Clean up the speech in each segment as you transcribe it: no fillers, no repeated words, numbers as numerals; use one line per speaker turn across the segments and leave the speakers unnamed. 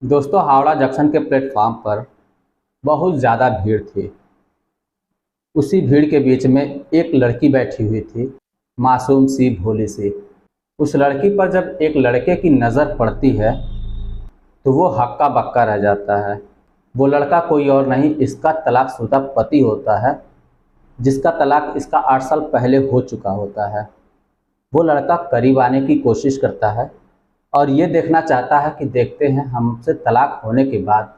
दोस्तों, हावड़ा जंक्शन के प्लेटफॉर्म पर बहुत ज़्यादा भीड़ थी। उसी भीड़ के बीच में एक लड़की बैठी हुई थी, मासूम सी, भोली सी। उस लड़की पर जब एक लड़के की नज़र पड़ती है तो वो हक्का बक्का रह जाता है। वो लड़का कोई और नहीं, इसका तलाकशुदा पति होता है, जिसका तलाक इसका 8 साल पहले हो चुका होता है। वो लड़का करीब आने की कोशिश करता है और ये देखना चाहता है कि देखते हैं हमसे तलाक होने के बाद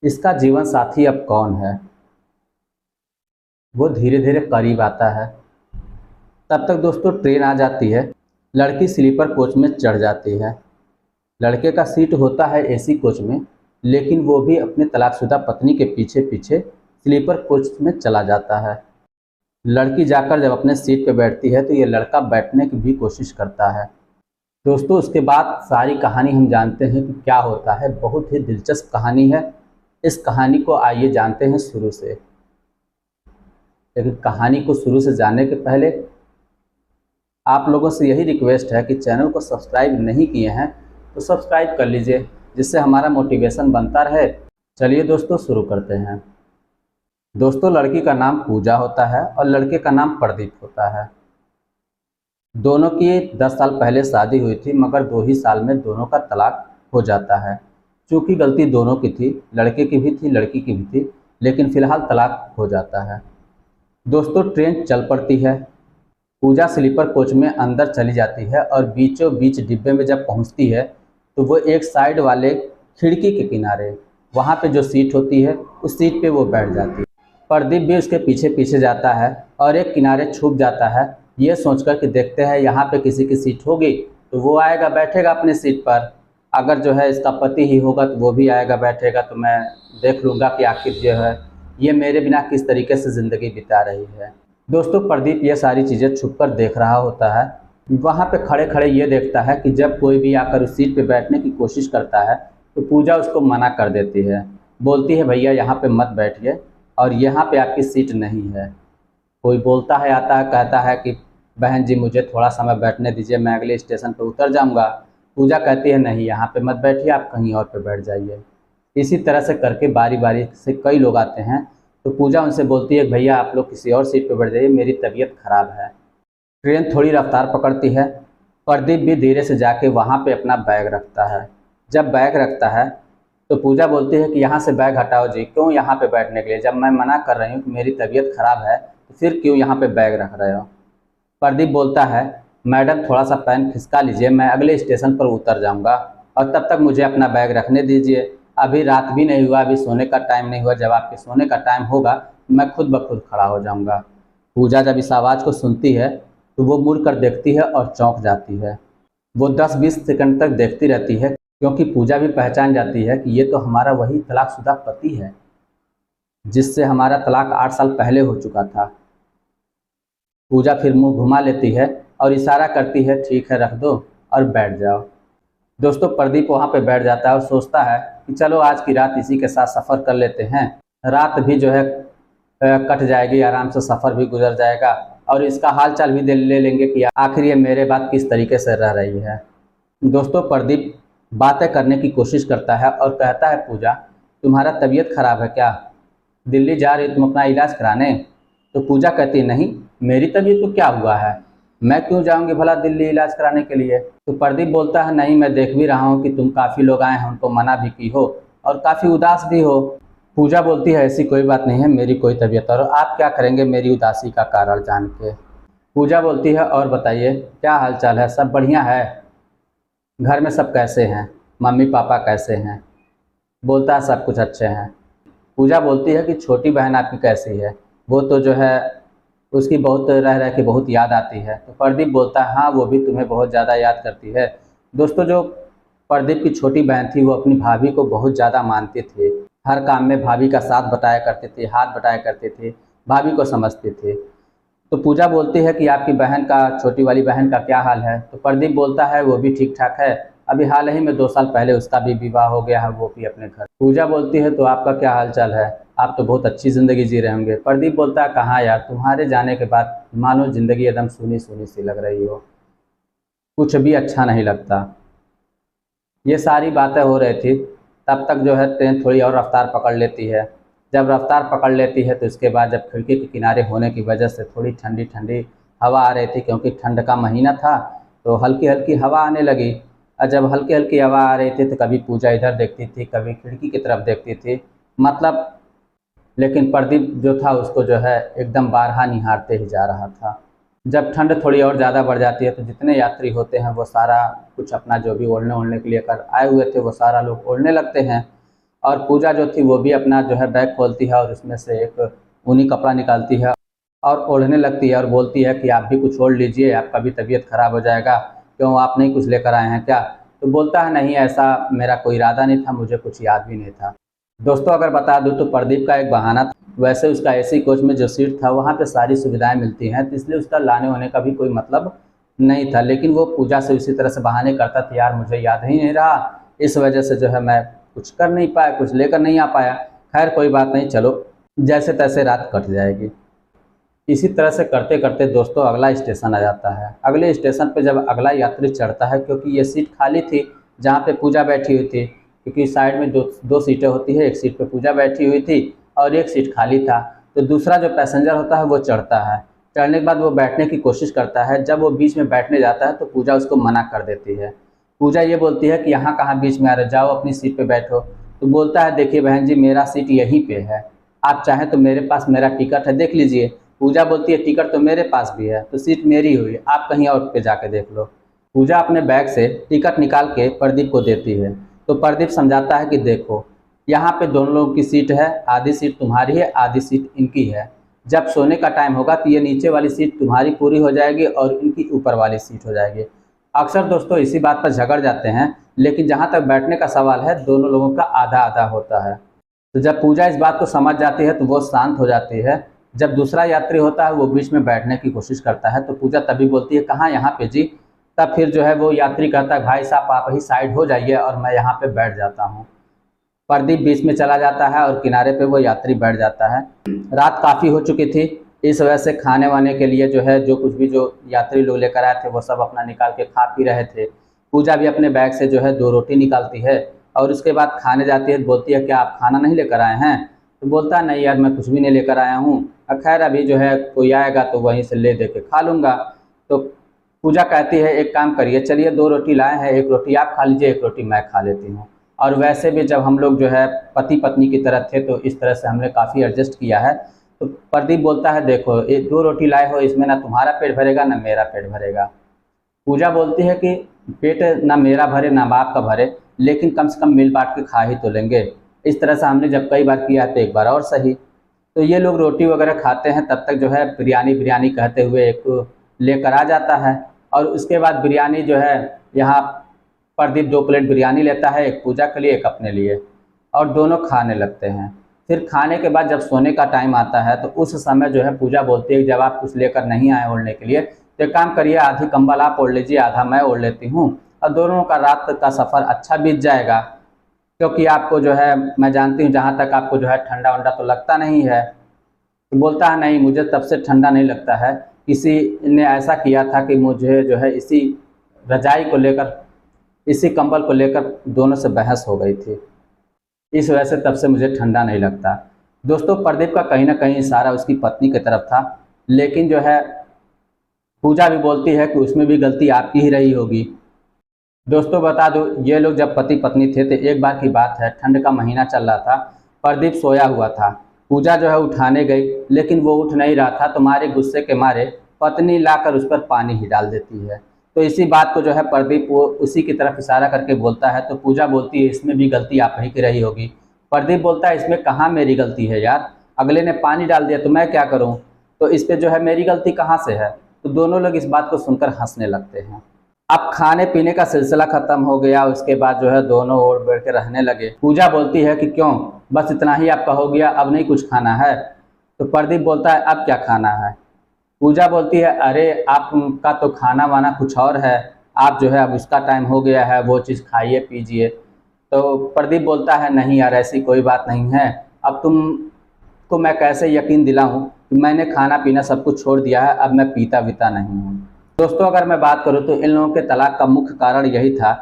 इसका जीवन साथी अब कौन है। वो धीरे धीरे करीब आता है। तब तक दोस्तों ट्रेन आ जाती है। लड़की स्लीपर कोच में चढ़ जाती है। लड़के का सीट होता है एसी कोच में, लेकिन वो भी अपने तलाकशुदा पत्नी के पीछे पीछे स्लीपर कोच में चला जाता है। लड़की जाकर जब अपने सीट पर बैठती है तो ये लड़का बैठने की भी कोशिश करता है। दोस्तों, उसके बाद सारी कहानी हम जानते हैं कि क्या होता है। बहुत ही दिलचस्प कहानी है। इस कहानी को आइए जानते हैं शुरू से। लेकिन कहानी को शुरू से जानने के पहले आप लोगों से यही रिक्वेस्ट है कि चैनल को सब्सक्राइब नहीं किए हैं तो सब्सक्राइब कर लीजिए, जिससे हमारा मोटिवेशन बनता रहे। चलिए दोस्तों शुरू करते हैं। दोस्तों, लड़की का नाम पूजा होता है और लड़के का नाम प्रदीप होता है। दोनों की 10 साल पहले शादी हुई थी, मगर 2 ही साल में दोनों का तलाक हो जाता है। चूँकि गलती दोनों की थी, लड़के की भी थी, लड़की की भी थी, लेकिन फ़िलहाल तलाक हो जाता है। दोस्तों, ट्रेन चल पड़ती है। पूजा स्लीपर कोच में अंदर चली जाती है और बीचों बीच डिब्बे में जब पहुंचती है तो वो एक साइड वाले खिड़की के किनारे, वहां पे जो सीट होती है, उस सीट पे वो बैठ जाती है। प्रदीप भी उसके पीछे पीछे जाता है और एक किनारे छुप जाता है, ये सोचकर कि देखते हैं यहाँ पे किसी की सीट होगी तो वो आएगा बैठेगा अपनी सीट पर। अगर जो है इसका पति ही होगा तो वो भी आएगा बैठेगा, तो मैं देख लूँगा कि आखिर जो है ये मेरे बिना किस तरीके से ज़िंदगी बिता रही है। दोस्तों, प्रदीप ये सारी चीज़ें छुपकर देख रहा होता है। वहाँ पे खड़े खड़े ये देखता है कि जब कोई भी आकर उस सीट पे बैठने की कोशिश करता है तो पूजा उसको मना कर देती है। बोलती है, भैया यहाँ पे मत बैठिए और यहाँ पे आपकी सीट नहीं है। कोई बोलता है, आता है, कहता है कि बहन जी मुझे थोड़ा समय बैठने दीजिए, मैं अगले स्टेशन पर उतर जाऊँगा। पूजा कहती है, नहीं यहाँ पर मत बैठिए, आप कहीं और पर बैठ जाइए। इसी तरह से करके बारी बारी से कई लोग आते हैं तो पूजा उनसे बोलती है, भैया आप लोग किसी और सीट पर बैठ जाइए, मेरी तबीयत खराब है। ट्रेन थोड़ी रफ्तार पकड़ती है। प्रदीप भी धीरे से जाके वहाँ पे अपना बैग रखता है। जब बैग रखता है तो पूजा बोलती है कि यहाँ से बैग हटाओ जी, क्यों यहाँ पे बैठने के लिए, जब मैं मना कर रही हूँ कि मेरी तबीयत खराब है तो फिर क्यों यहाँ पे बैग रख रहे हो। प्रदीप बोलता है, मैडम थोड़ा सा पैन खिसका लीजिए, मैं अगले स्टेशन पर उतर जाऊँगा और तब तक मुझे अपना बैग रखने दीजिए। अभी रात भी नहीं हुआ, अभी सोने का टाइम नहीं हुआ, जब आपके सोने का टाइम होगा मैं खुद ब खुद खड़ा हो जाऊंगा। पूजा जब इस आवाज़ को सुनती है तो वो मुड़ कर देखती है और चौंक जाती है। वो 10-20 सेकंड तक देखती रहती है, क्योंकि पूजा भी पहचान जाती है कि ये तो हमारा वही तलाकशुदा पति है, जिससे हमारा तलाक 8 साल पहले हो चुका था। पूजा फिर मुंह घुमा लेती है और इशारा करती है, ठीक है रख दो और बैठ जाओ। दोस्तों, प्रदीप वहाँ पे बैठ जाता है और सोचता है कि चलो आज की रात इसी के साथ सफ़र कर लेते हैं। रात भी जो है कट जाएगी, आराम से सफ़र भी गुजर जाएगा और इसका हाल चाल भी ले लेंगे कि आखिर ये मेरे बाद किस तरीके से रह रही है। दोस्तों, प्रदीप बातें करने की कोशिश करता है और कहता है, पूजा तुम्हारा तबीयत खराब है क्या, दिल्ली जा रही तुम अपना इलाज कराने। तो पूजा कहती है, नहीं मेरी तबीयत को क्या हुआ है, मैं क्यों जाऊंगी भला दिल्ली इलाज कराने के लिए। तो प्रदीप बोलता है, नहीं मैं देख भी रहा हूँ कि तुम काफ़ी लोग आए हैं, उनको मना भी की हो और काफ़ी उदास भी हो। पूजा बोलती है, ऐसी कोई बात नहीं है, मेरी कोई तबीयत, और आप क्या करेंगे मेरी उदासी का कारण जान के। पूजा बोलती है, और बताइए क्या हाल चाल है, सब बढ़िया है, घर में सब कैसे हैं, मम्मी पापा कैसे हैं। बोलता है, सब कुछ अच्छे हैं। पूजा बोलती है कि छोटी बहन आपकी कैसी है, वो तो जो है उसकी बहुत रह रह के बहुत याद आती है। तो प्रदीप बोलता है, हाँ वो भी तुम्हें बहुत ज़्यादा याद करती है। दोस्तों, जो प्रदीप की छोटी बहन थी वो अपनी भाभी को बहुत ज़्यादा मानती थी। हर काम में भाभी का साथ बटाया करती थी, हाथ बटाया करती थी, भाभी को समझती थी। तो पूजा बोलती है कि आपकी बहन का, छोटी वाली बहन का क्या हाल है। तो प्रदीप बोलता है, वो भी ठीक ठाक है, अभी हाल ही में 2 साल पहले उसका भी विवाह हो गया है, वो भी अपने घर। पूजा बोलती है, तो आपका क्या हाल चाल है, आप तो बहुत अच्छी ज़िंदगी जी रहे होंगे। प्रदीप बोलता है, कहाँ यार, तुम्हारे जाने के बाद मानो ज़िंदगी एकदम सूनी सूनी सी लग रही हो, कुछ भी अच्छा नहीं लगता। ये सारी बातें हो रही थी, तब तक जो है ट्रेन थोड़ी और रफ्तार पकड़ लेती है। जब रफ्तार पकड़ लेती है तो इसके बाद जब खिड़की के किनारे होने की वजह से थोड़ी ठंडी ठंडी हवा आ रही थी, क्योंकि ठंड का महीना था तो हल्की हल्की हवा आने लगी। और जब हल्की हल्की हवा आ रही थी तो कभी पूजा इधर देखती थी, कभी खिड़की की तरफ देखती थी, मतलब लेकिन प्रदीप जो था उसको जो है एकदम बारहा निहारते ही जा रहा था। जब ठंड थोड़ी और ज़्यादा बढ़ जाती है तो जितने यात्री होते हैं वो सारा कुछ अपना जो भी ओढ़ने ओढ़ने के लिए कर आए हुए थे वो सारा लोग ओढ़ने लगते हैं। और पूजा जो थी वो भी अपना जो है बैग खोलती है और उसमें से एक ऊनी कपड़ा निकालती है और ओढ़ने लगती है और बोलती है कि आप भी कुछ ओढ़ लीजिए, आपका भी तबीयत ख़राब हो जाएगा, क्यों आप नहीं कुछ लेकर आए हैं क्या? तो बोलता है नहीं, ऐसा मेरा कोई इरादा नहीं था, मुझे कुछ याद भी नहीं था। दोस्तों अगर बता दूं तो प्रदीप का एक बहाना था। वैसे उसका एसी कोच में जो सीट था वहाँ पे सारी सुविधाएं मिलती हैं, तो इसलिए उसका लाने होने का भी कोई मतलब नहीं था। लेकिन वो पूजा से उसी तरह से बहाने करता था, यार मुझे याद ही नहीं रहा, इस वजह से जो है मैं कुछ कर नहीं पाया, कुछ लेकर नहीं आ पाया। खैर कोई बात नहीं, चलो जैसे तैसे रात कट जाएगी। इसी तरह से करते करते दोस्तों अगला स्टेशन आ जाता है। अगले स्टेशन पे जब अगला यात्री चढ़ता है, क्योंकि ये सीट खाली थी जहाँ पे पूजा बैठी हुई थी, क्योंकि साइड में दो सीटें होती है, एक सीट पे पूजा बैठी हुई थी और एक सीट खाली था। तो दूसरा जो पैसेंजर होता है वो चढ़ता है। चढ़ने के बाद वो बैठने की कोशिश करता है। जब वो बीच में बैठने जाता है तो पूजा उसको मना कर देती है। पूजा ये बोलती है कि यहाँ कहाँ बीच में आ रहे, जाओ अपनी सीट पे बैठो। तो बोलता है देखिए बहन जी, मेरा सीट यहीं पे है, आप चाहें तो मेरे पास मेरा टिकट है, देख लीजिए। पूजा बोलती है टिकट तो मेरे पास भी है, तो सीट मेरी हुई, आप कहीं और पे जाके देख लो। पूजा अपने बैग से टिकट निकाल के प्रदीप को देती है। तो प्रदीप समझाता है कि देखो यहाँ पे दोनों लोगों की सीट है, आधी सीट तुम्हारी है, आधी सीट इनकी है। जब सोने का टाइम होगा तो ये नीचे वाली सीट तुम्हारी पूरी हो जाएगी और इनकी ऊपर वाली सीट हो जाएगी। अक्सर दोस्तों इसी बात पर झगड़ जाते हैं, लेकिन जहाँ तक बैठने का सवाल है दोनों लोगों का आधा आधा होता है। तो जब पूजा इस बात को समझ जाती है तो वो शांत हो जाती है। जब दूसरा यात्री होता है वो बीच में बैठने की कोशिश करता है तो पूजा तभी बोलती है कहाँ यहाँ पे जी। तब फिर जो है वो यात्री कहता है भाई साहब आप ही साइड हो जाइए और मैं यहाँ पे बैठ जाता हूँ। प्रदीप बीच में चला जाता है और किनारे पे वो यात्री बैठ जाता है। रात काफ़ी हो चुकी थी, इस वजह से खाने वाने के लिए जो है जो कुछ भी जो यात्री लोग लेकर आए थे वो सब अपना निकाल के खा पी रहे थे। पूजा भी अपने बैग से जो है 2 रोटी निकालती है और उसके बाद खाने जाती है। बोलती है क्या आप खाना नहीं लेकर आए हैं? तो बोलता है नहीं यार मैं कुछ भी नहीं लेकर आया हूँ, खैर अभी जो है कोई आएगा तो वहीं से ले दे के खा लूँगा। तो पूजा कहती है एक काम करिए, चलिए 2 रोटी लाए हैं, 1 रोटी आप खा लीजिए, 1 रोटी मैं खा लेती हूँ। और वैसे भी जब हम लोग जो है पति पत्नी की तरह थे तो इस तरह से हमने काफ़ी एडजस्ट किया है। तो प्रदीप बोलता है देखो ये 2 रोटी लाए हो, इसमें ना तुम्हारा पेट भरेगा ना मेरा पेट भरेगा। पूजा बोलती है कि पेट ना मेरा भरे ना बाप का भरे, लेकिन कम से कम मिल बांट के खा ही तो लेंगे। इस तरह से हमने जब कई बार किया तो एक बार और सही। तो ये लोग रोटी वगैरह खाते हैं, तब तक जो है बिरयानी बिरयानी कहते हुए एक लेकर आ जाता है। और उसके बाद बिरयानी जो है यहाँ प्रदीप 2 प्लेट बिरयानी लेता है, एक पूजा के लिए एक अपने लिए, और दोनों खाने लगते हैं। फिर खाने के बाद जब सोने का टाइम आता है तो उस समय जो है पूजा बोलती है जब आप कुछ लेकर नहीं आए ओढ़ने के लिए तो एक काम करिए आधी कंबल आप ओढ़ लीजिए, आधा मैं ओढ़ लेती हूँ, और दोनों का रात का सफ़र अच्छा बीत जाएगा। क्योंकि आपको जो है मैं जानती हूँ जहाँ तक आपको जो है ठंडा वंडा तो लगता नहीं है। तो बोलता है नहीं मुझे तब से ठंडा नहीं लगता है, किसी ने ऐसा किया था कि मुझे जो है इसी रजाई को लेकर इसी कंबल को लेकर दोनों से बहस हो गई थी, इस वजह से तब से मुझे ठंडा नहीं लगता। दोस्तों प्रदीप का कहीं ना कहीं इशारा उसकी पत्नी की तरफ था, लेकिन जो है पूजा भी बोलती है कि उसमें भी गलती आपकी ही रही होगी। दोस्तों बता दो ये लोग जब पति पत्नी थे तो एक बार की बात है, ठंड का महीना चल रहा था, प्रदीप सोया हुआ था। पूजा जो है उठाने गई लेकिन वो उठ नहीं रहा था, तुम्हारे गुस्से के मारे पत्नी लाकर उस पर पानी ही डाल देती है। तो इसी बात को जो है प्रदीप वो उसी की तरफ इशारा करके बोलता है। तो पूजा बोलती है इसमें भी गलती आप ही की रही होगी। प्रदीप बोलता है इसमें कहाँ मेरी गलती है यार, अगले ने पानी डाल दिया तो मैं क्या करूँ, तो इस पर जो है मेरी गलती कहाँ से है। तो दोनों लोग इस बात को सुनकर हंसने लगते हैं। अब खाने पीने का सिलसिला खत्म हो गया, उसके बाद जो है दोनों ओर बैठ के रहने लगे। पूजा बोलती है कि क्यों बस इतना ही आपका हो गया, अब नहीं कुछ खाना है? तो प्रदीप बोलता है अब क्या खाना है? पूजा बोलती है अरे आपका तो खाना वाना कुछ और है, आप जो है अब उसका टाइम हो गया है, वो चीज़ खाइए पीजिए। तो प्रदीप बोलता है नहीं यार ऐसी कोई बात नहीं है, अब तुमको मैं कैसे यकीन दिलाऊं कि मैंने खाना पीना सब कुछ छोड़ दिया है, अब मैं पीता वीता नहीं हूँ। दोस्तों अगर मैं बात करूँ तो इन लोगों के तलाक का मुख्य कारण यही था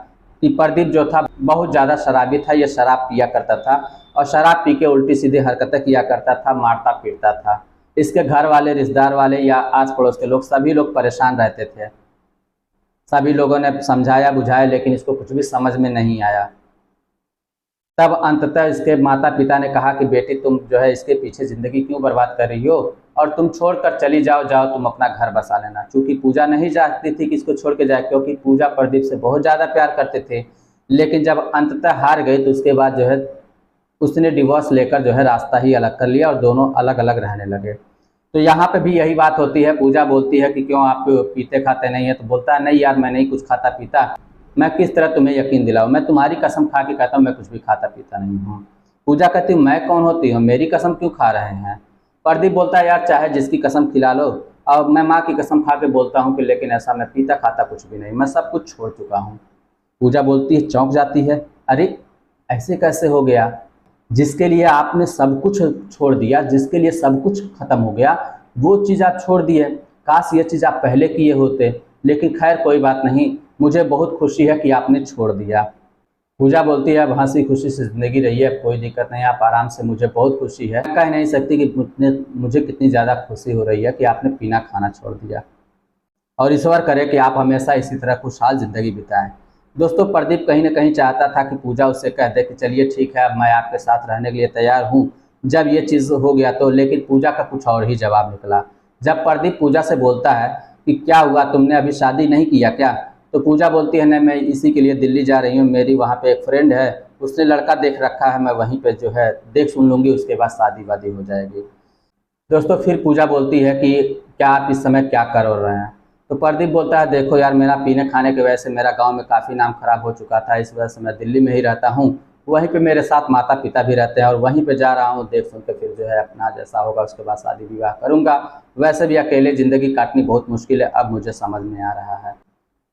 कि प्रदीप जो था बहुत ज़्यादा शराबी था, ये शराब पिया करता था और शराब पी के उल्टी सीधी हरकतें किया करता था, मारता पीटता था। इसके घर वाले, रिश्तेदार वाले या आस पड़ोस के लोग सभी लोग परेशान रहते थे। सभी लोगों ने समझाया बुझाया लेकिन इसको कुछ भी समझ में नहीं आया। तब अंततः इसके माता पिता ने कहा कि बेटी तुम जो है इसके पीछे ज़िंदगी क्यों बर्बाद कर रही हो और तुम छोड़कर चली जाओ, तुम अपना घर बसा लेना। चूँकि पूजा नहीं चाहती थी कि इसको छोड़ के जाए, क्योंकि पूजा प्रदीप से बहुत ज़्यादा प्यार करते थे। लेकिन जब अंततः हार गई तो उसके बाद जो है उसने डिवोर्स लेकर जो है रास्ता ही अलग कर लिया और दोनों अलग अलग रहने लगे। तो यहाँ पे भी यही बात होती है। पूजा बोलती है कि क्यों आप पीते खाते नहीं है, तो बोलता है नहीं यार मैं नहीं कुछ खाता पीता, मैं किस तरह तुम्हें यकीन दिलाऊं, मैं तुम्हारी कसम खा के कहता हूँ मैं कुछ भी खाता पीता नहीं हूँ। पूजा कहती हूँ मैं कौन होती हूँ, मेरी कसम क्यों खा रहे हैं। प्रदीप बोलता है यार चाहे जिसकी कसम खिला लो, और मैं माँ की कसम खा के बोलता हूँ कि लेकिन ऐसा मैं पीता खाता कुछ भी नहीं, मैं सब कुछ छोड़ चुका हूँ। पूजा बोलती है, चौंक जाती है, अरे ऐसे कैसे हो गया, जिसके लिए आपने सब कुछ छोड़ दिया, जिसके लिए सब कुछ खत्म हो गया, वो चीज़ आप छोड़ दिए। काश ये चीज़ आप पहले किए होते, लेकिन खैर कोई बात नहीं, मुझे बहुत खुशी है कि आपने छोड़ दिया। पूजा बोलती है अब हंसी खुशी से ज़िंदगी रही है, कोई दिक्कत नहीं, आप आराम से, मुझे बहुत खुशी है। कह नहीं सकती कि मुझे कितनी ज़्यादा खुशी हो रही है कि आपने पीना खाना छोड़ दिया, और ईश्वर करे कि आप हमेशा इसी तरह खुशहाल ज़िंदगी बिताएं। दोस्तों प्रदीप कहीं ना कहीं चाहता था कि पूजा उससे कह दे कि चलिए ठीक है मैं आपके साथ रहने के लिए तैयार हूँ जब ये चीज़ हो गया तो, लेकिन पूजा का कुछ और ही जवाब निकला। जब प्रदीप पूजा से बोलता है कि क्या हुआ, तुमने अभी शादी नहीं किया क्या, तो पूजा बोलती है नहीं मैं इसी के लिए दिल्ली जा रही हूँ, मेरी वहाँ पे एक फ्रेंड है, उसने लड़का देख रखा है, मैं वहीं पे जो है देख सुन लूँगी, उसके बाद शादी वादी हो जाएगी। दोस्तों फिर पूजा बोलती है कि क्या आप इस समय क्या कर रहे हैं, तो प्रदीप बोलता है देखो यार मेरा पीने खाने की वजह से मेरा गांव में काफ़ी नाम खराब हो चुका था, इस वजह से मैं दिल्ली में ही रहता हूँ, वहीं पे मेरे साथ माता पिता भी रहते हैं और वहीं पे जा रहा हूँ, देख सुन के फिर जो है अपना जैसा होगा उसके बाद शादी विवाह करूँगा। वैसे भी अकेले ज़िंदगी काटनी बहुत मुश्किल है, अब मुझे समझ में आ रहा है।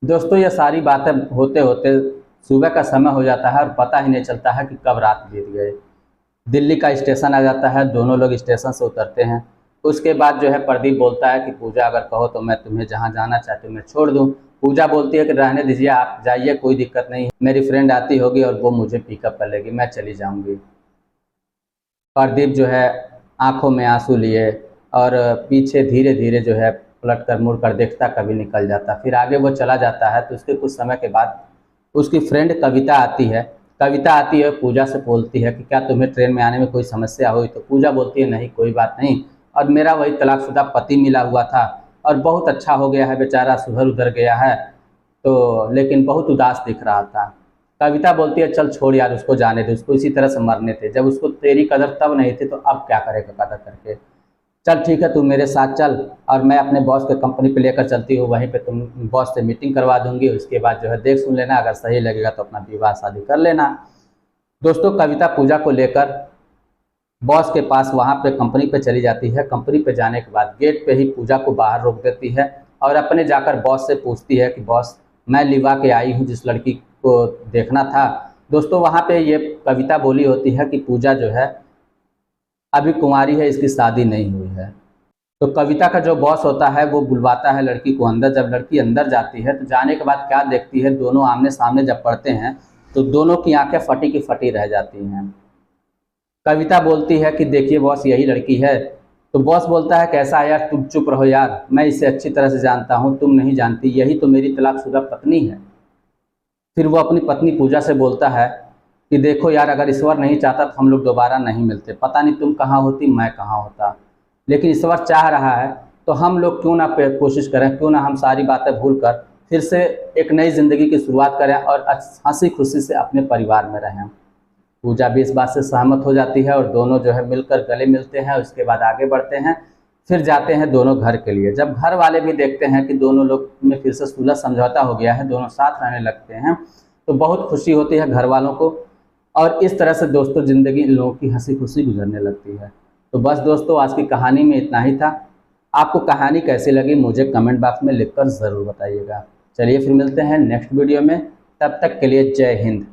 दोस्तों ये सारी बातें होते होते सुबह का समय हो जाता है और पता ही नहीं चलता है कि कब रात बीत गए। दिल्ली का स्टेशन आ जाता है, दोनों लोग स्टेशन से उतरते हैं। उसके बाद जो है प्रदीप बोलता है कि पूजा अगर कहो तो मैं तुम्हें जहाँ जाना चाहती हूँ मैं छोड़ दूँ। पूजा बोलती है कि रहने दीजिए, आप जाइए, कोई दिक्कत नहीं है, मेरी फ्रेंड आती होगी और वो मुझे पिकअप कर लेगी, मैं चली जाऊँगी। प्रदीप जो है आंखों में आंसू लिए और पीछे धीरे धीरे जो है पलट कर मुड़ कर देखता, कभी निकल जाता, फिर आगे वो चला जाता है। तो उसके कुछ समय के बाद उसकी फ्रेंड कविता आती है। कविता आती है, पूजा से बोलती है कि क्या तुम्हें ट्रेन में आने में कोई समस्या हुई, तो पूजा बोलती है नहीं कोई बात नहीं, और मेरा वही तलाकशुदा पति मिला हुआ था और बहुत अच्छा हो गया है, बेचारा सुधर उधर गया है, तो लेकिन बहुत उदास दिख रहा था। कविता बोलती है चल छोड़ यार उसको जाने दे, उसको इसी तरह से मरने थे, जब उसको तेरी कदर तब नहीं थी तो अब क्या करेगा कदर करके, चल ठीक है तू मेरे साथ चल और मैं अपने बॉस के कंपनी पे लेकर चलती हूँ, वहीं पे तुम बॉस से मीटिंग करवा दूंगी, उसके बाद जो है देख सुन लेना, अगर सही लगेगा तो अपना विवाह शादी कर लेना। दोस्तों कविता पूजा को लेकर बॉस के पास वहाँ पे कंपनी पे चली जाती है। कंपनी पे जाने के बाद गेट पे ही पूजा को बाहर रोक देती है और अपने जाकर बॉस से पूछती है कि बॉस मैं लिवा के आई हूँ जिस लड़की को देखना था। दोस्तों वहाँ पे ये कविता बोली होती है कि पूजा जो है अभी कुंवारी है, इसकी शादी नहीं हुई है। तो कविता का जो बॉस होता है वो बुलवाता है लड़की को अंदर। जब लड़की अंदर जाती है तो जाने के बाद क्या देखती है, दोनों आमने सामने जब पड़ते हैं तो दोनों की आंखें फटी की फटी रह जाती हैं। कविता बोलती है कि देखिए बॉस यही लड़की है, तो बॉस बोलता है कैसा है यार, तुम चुप रहो यार, मैं इसे अच्छी तरह से जानता हूँ, तुम नहीं जानती, यही तो मेरी तलाकशुदा पत्नी है। फिर वो अपनी पत्नी पूजा से बोलता है कि देखो यार अगर ईश्वर नहीं चाहता तो हम लोग दोबारा नहीं मिलते, पता नहीं तुम कहाँ होती मैं कहाँ होता, लेकिन ईश्वर चाह रहा है तो हम लोग क्यों ना कोशिश करें, क्यों ना हम सारी बातें भूल कर फिर से एक नई ज़िंदगी की शुरुआत करें और हंसी खुशी से अपने परिवार में रहें। पूजा भी इस बात से सहमत हो जाती है और दोनों जो है मिलकर गले मिलते हैं। उसके बाद आगे बढ़ते हैं, फिर जाते हैं दोनों घर के लिए। जब घर वाले भी देखते हैं कि दोनों लोग में फिर से सुलह समझौता हो गया है, दोनों साथ रहने लगते हैं, तो बहुत खुशी होती है घर वालों को। और इस तरह से दोस्तों ज़िंदगी इन लोगों की हंसी खुशी गुजरने लगती है। तो बस दोस्तों आज की कहानी में इतना ही था। आपको कहानी कैसी लगी मुझे कमेंट बॉक्स में लिखकर ज़रूर बताइएगा। चलिए फिर मिलते हैं नेक्स्ट वीडियो में, तब तक के लिए जय हिंद।